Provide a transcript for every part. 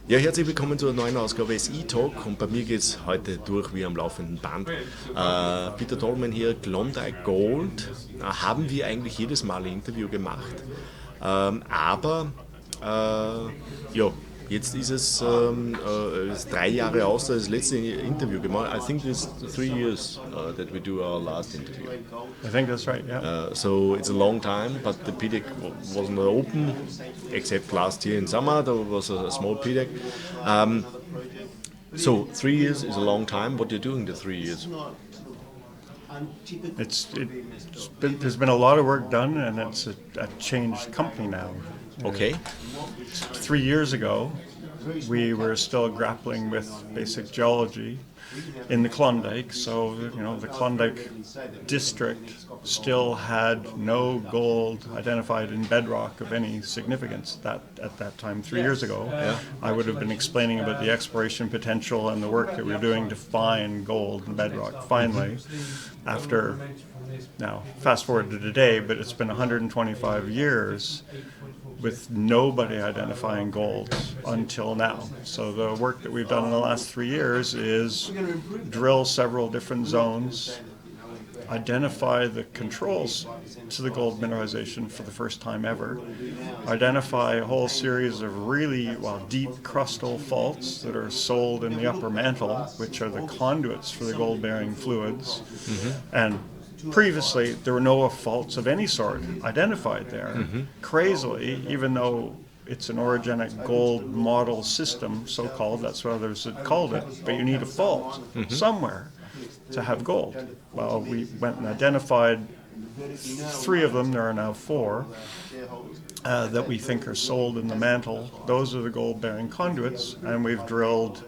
Ja, herzlich willkommen zur neuen Ausgabe SI-Talk und bei mir geht es heute durch wie am laufenden Band. Peter Tallman hier, Klondike Gold, haben wir eigentlich jedes Mal ein Interview gemacht, aber ja, jetzt ist es 3 Jahre aus, das letzte Interview gemacht. I think it's 3 years that we do our last interview. I think that's right, yeah. So it's a long time, but the PDAC wasn't open, except last year in summer, there was a small PDAC. So 3 years is a long time. What are you doing the 3 years? There's been a lot of work done, and it's a changed company now. Okay. 3 years ago, we were still grappling with basic geology in the Klondike. So, the Klondike-District still had no gold identified in bedrock of any significance at that time, 3 years ago. Yeah. I would have been explaining about the exploration potential and the work that we're doing to find gold in bedrock. Finally, after, now, fast forward to today, but it's been 125 years with nobody identifying gold until now. So the work that we've done in the last 3 years is drill several different zones, identify the controls to the gold mineralization for the first time ever, identify a whole series of really deep crustal faults that are sold in the upper mantle, which are the conduits for the gold-bearing fluids, and previously, there were no faults of any sort identified there. Crazily, even though it's an orogenic gold model system, so-called, that's what others had called it, but you need a fault somewhere to have gold. Well, we went and identified 3 of them, there are now 4, that we think are sold in the mantle. Those are the gold-bearing conduits, and we've drilled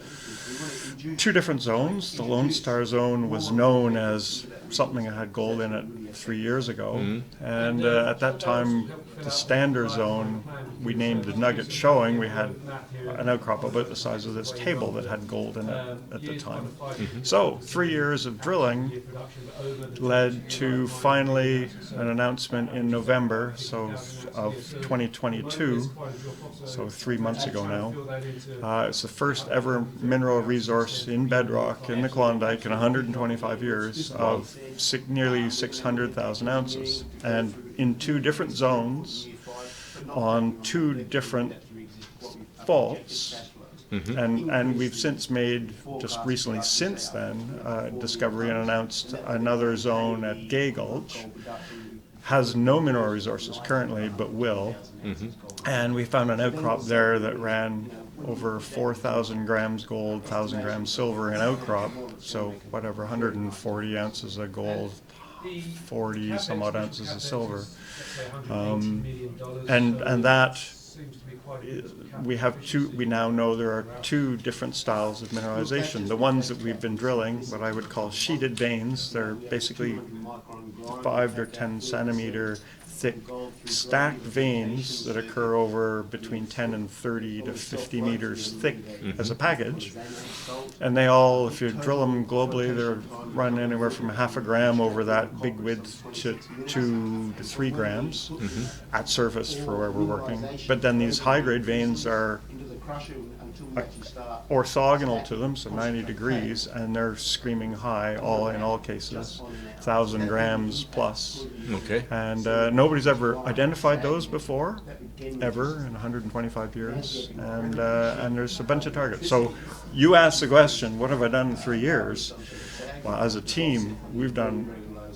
2 different zones. The Lone Star zone was known as something that had gold in it 3 years ago, and at that time, the standard zone, we named the Nugget Showing. We had an outcrop about the size of this table that had gold in it at the time. So 3 years of drilling led to finally an announcement in November of 2022, so 3 months ago now. It's the first ever mineral resource in bedrock in the Klondike in 125 years of nearly 600,000 ounces, and in 2 different zones on 2 different faults. And we've since made, just recently since then, discovery and announced another zone at Gay Gulch. Has no mineral resources currently, but will. And we found an outcrop there that ran over 4,000 grams gold, 1,000 grams silver in outcrop. So whatever, 140 ounces of gold, 40 some odd ounces of silver. And that we now know there are 2 different styles of mineralization. The ones that we've been drilling, what I would call sheeted veins, they're basically 5 or 10 centimeter thick stacked veins that occur over between 10 and 30 to 50 meters thick as a package. And they all, if you drill them globally, they're run anywhere from half a gram over that big width to 2 to 3 grams at surface for where we're working. But then these high-grade veins are orthogonal to them, so 90 degrees, and they're screaming high, in all cases, 1,000 grams plus. Okay. And nobody's ever identified those before, ever, in 125 years, and there's a bunch of targets. So you asked the question, what have I done in 3 years? Well, as a team, we've done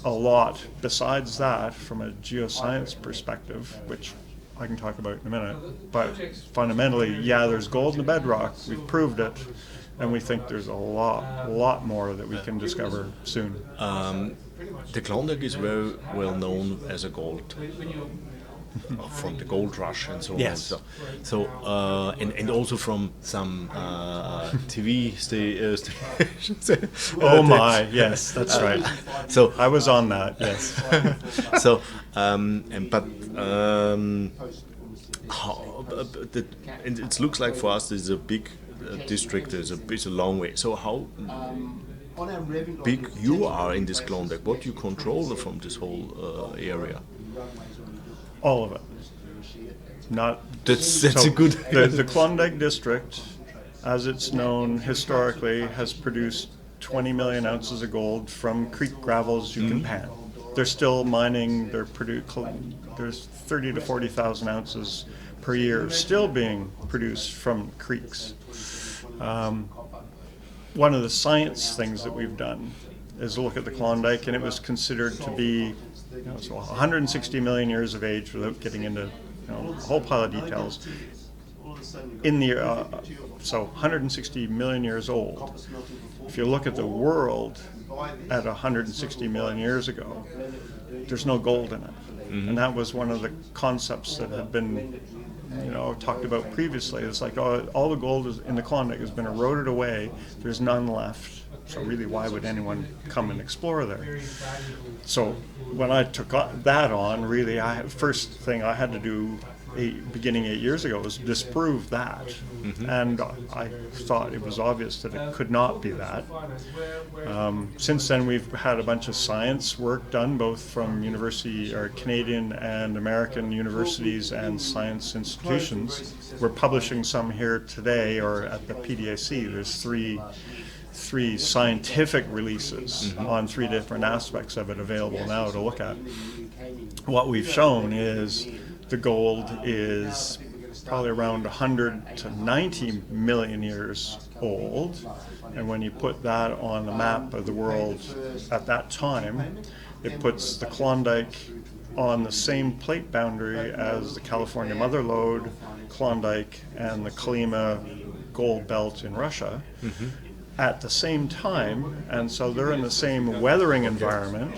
a lot besides that from a geoscience perspective, which I can talk about in a minute, but fundamentally, there's gold in the bedrock, we've proved it, and we think there's a lot more that we can discover soon. The Klondike is very well known as a gold, from the Goldrush and so on. Yes. So and also from some TV stations. Oh my, yes, that's right. So I was on that, yes. So, and it looks like for us there's a big district. It's a long way. So how big you are in this Klondike? What you control from this whole area? All of it. Not That's a good. The Klondike District as it's known historically, has produced 20 million ounces of gold from creek gravels you can pan. They're still mining, there's 30 to 40,000 ounces per year still being produced from creeks. One of the science things that we've done is look at the Klondike, and it was considered to be so 160 million years of age, without getting into a whole pile of details. So 160 million years old. If you look at the world at 160 million years ago, there's no gold in it. And that was one of the concepts that had been talked about previously. It's like, all the gold in the Klondike has been eroded away. There's none left. So really, why would anyone come and explore there? So when I took that on, really, first thing I had to do beginning 8 years ago was disprove that. And I thought it was obvious that it could not be that. Since then, we've had a bunch of science work done, both from Canadian and American universities and science institutions. We're publishing some here today, or at the PDAC. There's three scientific releases on 3 different aspects of it available now to look at. What we've shown is the gold is probably around 100 to 90 million years old, and when you put that on the map of the world at that time, it puts the Klondike on the same plate boundary as the California Mother Lode, Klondike, and the Kolyma gold belt in Russia. At the same time, and so they're in the same weathering environment,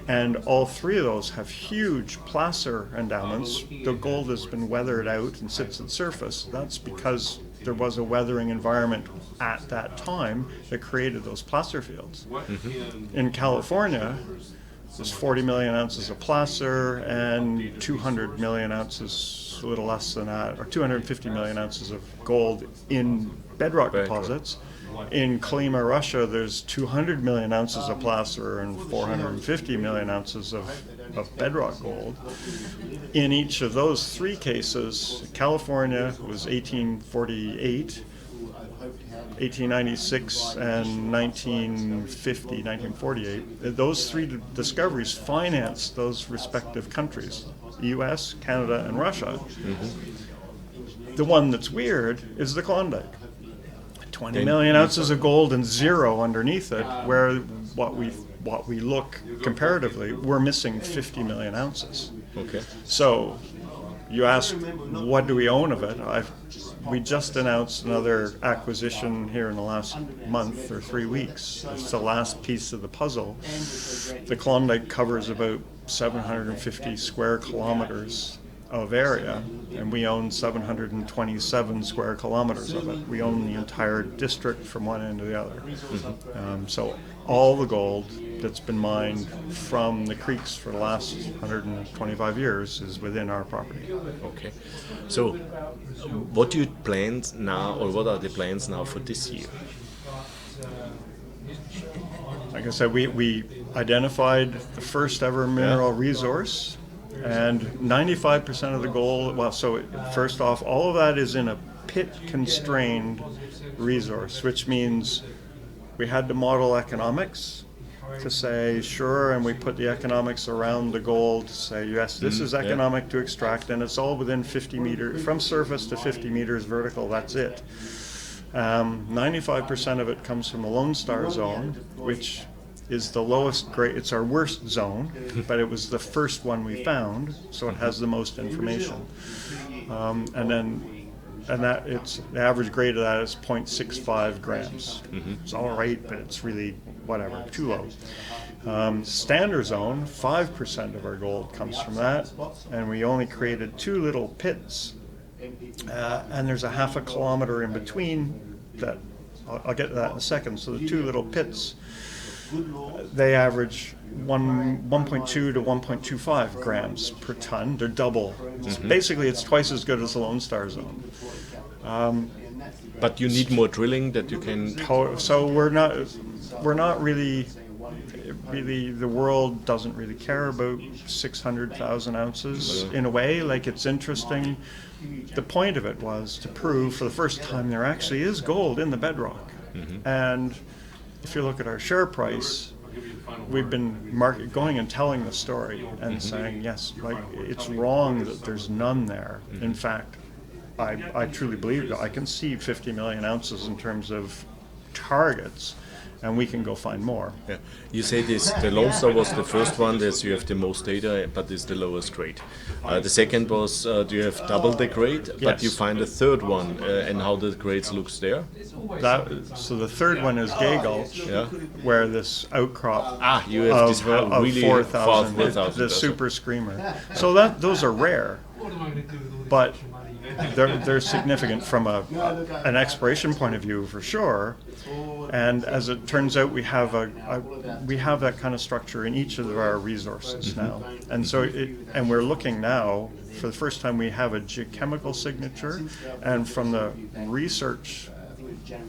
and all 3 of those have huge placer endowments. The gold has been weathered out and sits at the surface. That's because there was a weathering environment at that time that created those placer fields. In California, there's 40 million ounces of placer and 200 million ounces, a little less than that, or 250 million ounces of gold in bedrock deposits. In Kolyma, Russia, there's 200 million ounces of placer and 450 million ounces of bedrock gold. In each of those 3 cases, California was 1848, 1896, and 1948. Those 3 discoveries financed those respective countries, US, Canada, and Russia. The one that's weird is the Klondike. 20 million ounces of gold and 0 underneath it, where what we look comparatively, we're missing 50 million ounces. Okay. So you ask, what do we own of it? We just announced another acquisition here in the last month or 3 weeks. It's the last piece of the puzzle. The Klondike covers about 750 square kilometers of area, and we own 727 square kilometers of it. We own the entire district from one end to the other. So all the gold that's been mined from the creeks for the last 125 years is within our property. Okay. So what do you plan now, or what are the plans now for this year? Like I said, we identified the first ever mineral resource. And 95% of the gold, first off, all of that is in a pit-constrained resource, which means we had to model economics to say, sure, and we put the economics around the gold to say, yes, this is economic to extract, and it's all within 50 meters, from surface to 50 meters vertical, that's it. 95% of it comes from the Lone Star Zone, which is the lowest grade. It's our worst zone, but it was the first one we found, so it has the most information. It's the average grade of that is 0.65 grams. It's all right, but it's really whatever, too low. Standard zone, 5% of our gold comes from that, and we only created 2 little pits, and there's a half a kilometer in between that. I'll get to that in a second. So the 2 little pits, they average 1.2 to 1.25 grams per ton. They're double. Basically, it's twice as good as the Lone Star Zone. But you need more drilling that you can. So we're not really. really, the world doesn't really care about 600,000 ounces in a way. Like, it's interesting. The point of it was to prove for the first time there actually is gold in the bedrock. And if you look at our share price, we've been going and telling the story and saying, yes, like, it's wrong that there's none there. In fact, I truly believe that I can see 50 million ounces in terms of targets, and we can go find more. Yeah. You say this, the Lone Star was the first one, that you have the most data, but it's the lowest grade. The second was, do you have double the grade, but Yes. you find a third one, and how the grades looks there? So the third one is Gay Gulch, where this outcrop You have this of really 4,000, 4,000. the super screamer. So those are rare, but they're significant from an exploration point of view for sure. And as it turns out, we have that kind of structure in each of our resources now. And so and we're looking now, for the first time, we have a geochemical signature, and from the research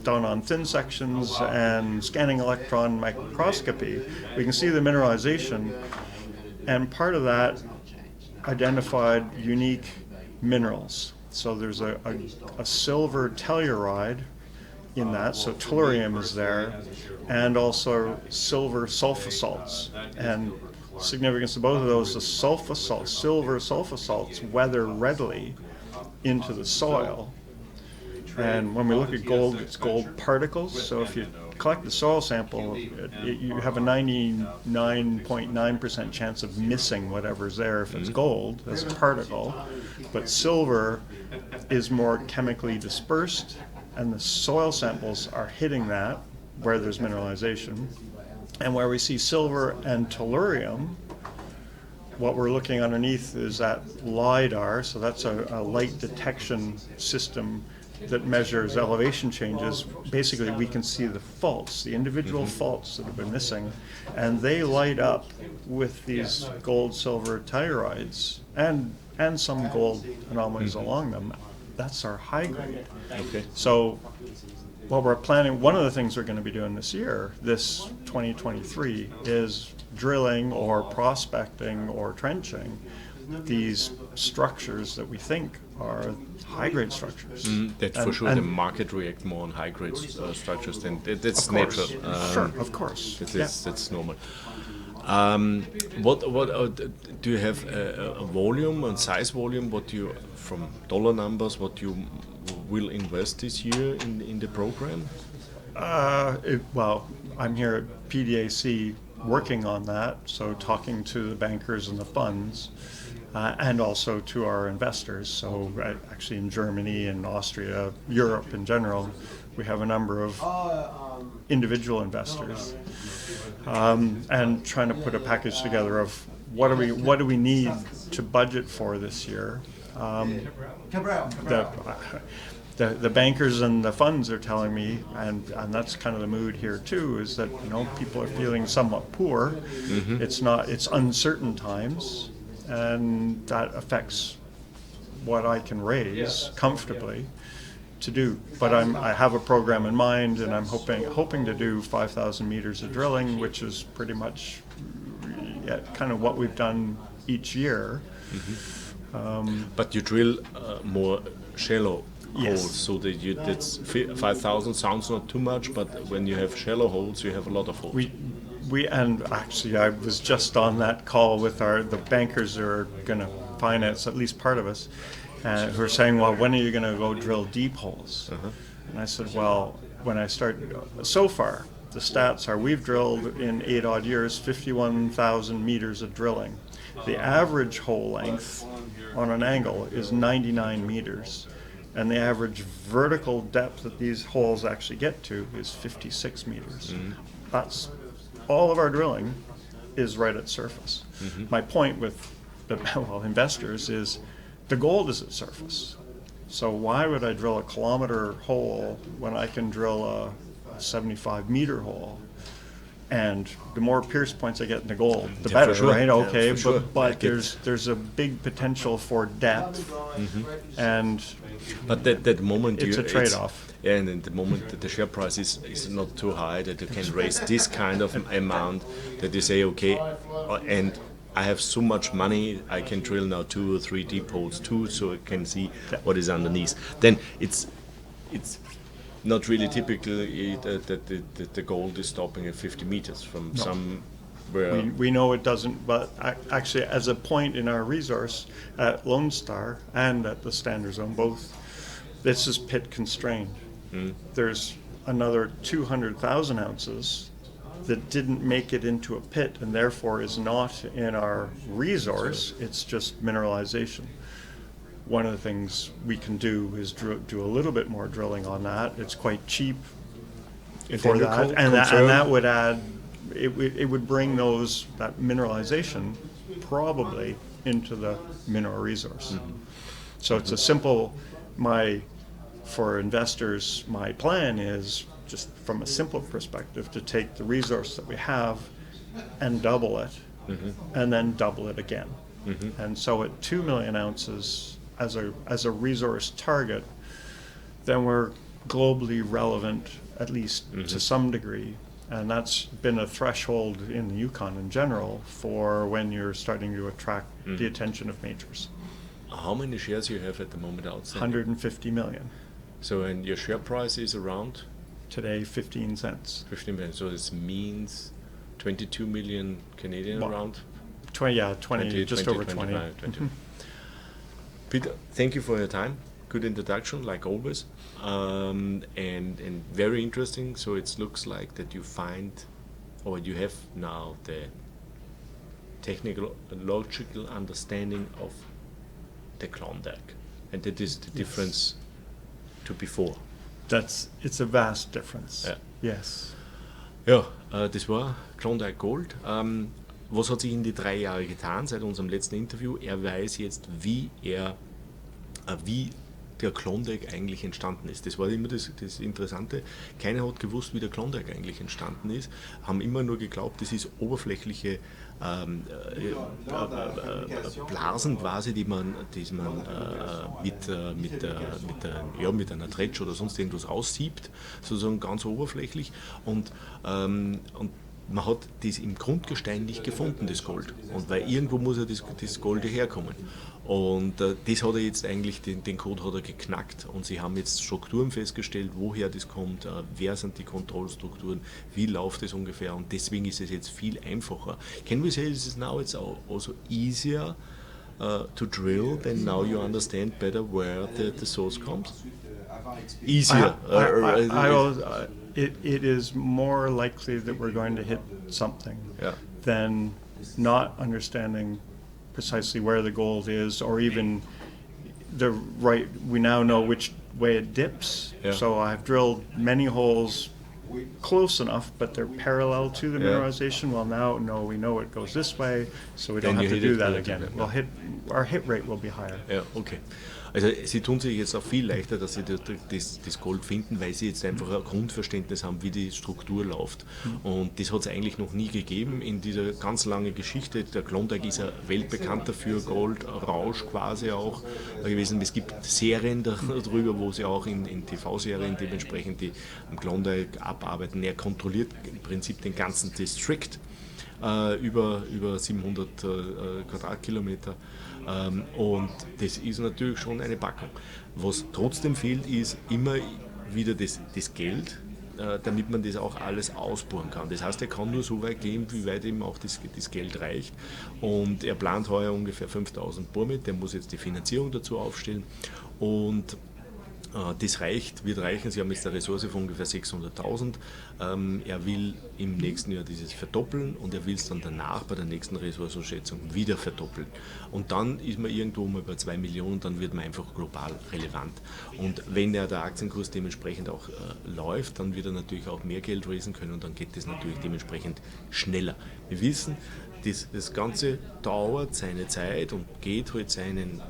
done on thin sections and scanning electron microscopy, we can see the mineralization, and part of that identified unique minerals. So there's a silver telluride in that, so tellurium is there, and also silver sulfur salts. And significance of both of those, the silver sulfur salts weather readily into the soil. And when we look at gold, it's gold particles. So if you collect the soil sample, you have a 99.9% chance of missing whatever's there if it's gold as a particle. But silver is more chemically dispersed, and the soil samples are hitting that where there's mineralization. And where we see silver and tellurium, what we're looking underneath is that LiDAR, so that's a light detection system that measures elevation changes. Basically, we can see the faults, the individual faults that have been missing, and they light up with these gold-silver tellurides and some gold anomalies along them. That's our high grade. Okay. So what we're planning, one of the things we're going to be doing this year, this 2023, is drilling or prospecting or trenching these structures that we think are high-grade structures. That for sure the market react more on high-grade structures than that's natural. Sure, of course. That's normal. What do you have a volume and size volume? What you from dollar numbers? What you will invest this year in the program? Well, I'm here at PDAC working on that, so talking to the bankers and the funds, and also to our investors. So actually in Germany and Austria, Europe in general, we have a number of individual investors, and trying to put a package together of what do we need to budget for this year. The bankers and the funds are telling me, and that's kind of the mood here too, is that people are feeling somewhat poor. It's uncertain times, and that affects what I can raise comfortably to do. But I have a program in mind, and I'm hoping to do 5,000 meters of drilling, which is pretty much kind of what we've done each year. But you drill more shallow Yes. holes, so that's 5,000 sounds not too much, but when you have shallow holes, you have a lot of holes. And actually, I was just on that call with the bankers who are going to finance at least part of us, who are saying, well, when are you going to go drill deep holes? And I said, well, when I start, so far, the stats are we've drilled in 8 odd years, 51,000 meters of drilling. The average hole length on an angle is 99 meters. And the average vertical depth that these holes actually get to is 56 meters. That's all of our drilling is right at surface. My point with the investors is the gold is at surface. So why would I drill a kilometer hole when I can drill a 75-meter hole? And the more pierce points I get in the gold, the better, sure. right? Okay, for sure. but there's a big potential for depth, and But that moment it's a trade-off. And in the moment that the share price is not too high, that you can raise this kind of amount, that you say, okay, and I have so much money, I can drill now 2 or 3 depots too, so I can see what is underneath. Then it's not really typical that the gold is stopping at 50 meters from somewhere. We know it doesn't, but actually as a point in our resource at Lone Star and at the Standard Zone, both, this is pit constrained. There's another 200,000 ounces that didn't make it into a pit and therefore is not in our resource, it's just mineralization. One of the things we can do is do a little bit more drilling on that. It's quite cheap for that, and that would add, it would bring that mineralization probably into the mineral resource. So it's a simple, for investors, my plan is, just from a simple perspective, to take the resource that we have and double it, and then double it again. And so at 2 million ounces as a resource target, then we're globally relevant, at least to some degree. And that's been a threshold in the Yukon in general for when you're starting to attract the attention of majors. How many shares you have at the moment outstanding? 150 million. So, and your share price is around? Today, 15 cents. 15 million. So this means 22 million Canadian around? 20, just over 20. 20. Peter, thank you for your time. Good introduction, like always, and very interesting. So it looks like that you find, or you have now the technical, logical understanding of the Klondike, and that is the difference to before. It's a vast difference. Ja. Yes. Ja, das war Klondike Gold. Was hat sich in die 3 Jahre getan seit unserem letzten Interview? Er weiß jetzt, wie der Klondike eigentlich entstanden ist. Das war immer das Interessante. Keiner hat gewusst, wie der Klondike eigentlich entstanden ist. Haben immer nur geglaubt, das ist oberflächliche Blasen quasi, die man mit einer Dredge oder sonst irgendwas raussiebt, sozusagen ganz oberflächlich. Und man hat das im Grundgestein nicht gefunden, das Gold. Und weil irgendwo muss ja das Gold herkommen. Und das hat er jetzt eigentlich, den Code hat er geknackt. Und sie haben jetzt Strukturen festgestellt, woher das kommt, wer sind die Kontrollstrukturen, wie läuft es ungefähr. Und deswegen ist es jetzt viel einfacher. Can we say this is now it's also easier to drill, then now you understand better where the source comes? Easier. It is more likely that we're going to hit something than not understanding precisely where the gold is, or even we now know which way it dips. So I've drilled many holes close enough, but they're parallel to the mineralization. Well, now we know it goes this way, so we don't have to do that again. Our hit rate will be higher. Ja, okay. Also sie tun sich jetzt auch viel leichter, dass sie das Gold finden, weil sie jetzt einfach ein Grundverständnis haben, wie die Struktur läuft. Und das hat es eigentlich noch nie gegeben in dieser ganz langen Geschichte. Der Klondike ist ja weltbekannt dafür, Goldrausch quasi auch gewesen. Es gibt Serien darüber, wo sie auch in TV-Serien dementsprechend die am Klondike abarbeiten. Er kontrolliert im Prinzip den ganzen Distrikt, über 700 Quadratkilometer. Und das ist natürlich schon eine Packung. Was trotzdem fehlt, ist immer wieder das Geld, damit man das auch alles ausbohren kann. Das heißt, er kann nur so weit gehen, wie weit eben auch das Geld reicht. Und er plant heuer ungefähr 5.000 Bohrmeter, der muss jetzt die Finanzierung dazu aufstellen. Und das wird reichen. Sie haben jetzt eine Ressource von ungefähr 600.000. Er will im nächsten Jahr dieses verdoppeln und er will es dann danach bei der nächsten Ressourcenschätzung wieder verdoppeln. Und dann ist man irgendwo mal bei 2 Millionen, dann wird man einfach global relevant. Und wenn der Aktienkurs dementsprechend auch läuft, dann wird er natürlich auch mehr Geld raisen können und dann geht das natürlich dementsprechend schneller. Wir wissen, das Ganze dauert seine Zeit und geht halt seinen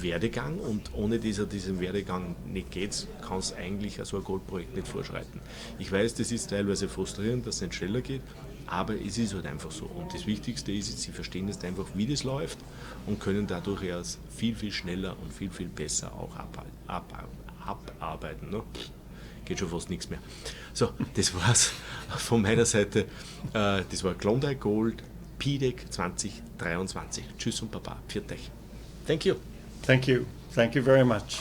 Werdegang, und ohne diesen Werdegang nicht geht, kann es eigentlich so ein Goldprojekt nicht vorschreiten. Ich weiß, das ist teilweise frustrierend, dass es nicht schneller geht, aber es ist halt einfach so. Und das Wichtigste ist, sie verstehen jetzt einfach, wie das läuft und können dadurch erst viel, viel schneller und viel, viel besser auch abarbeiten. Ne? Geht schon fast nichts mehr. So, das war's von meiner Seite. Das war Klondike Gold PDAC 2023. Tschüss und Baba. Pfiat euch. Thank you. Thank you. Thank you very much.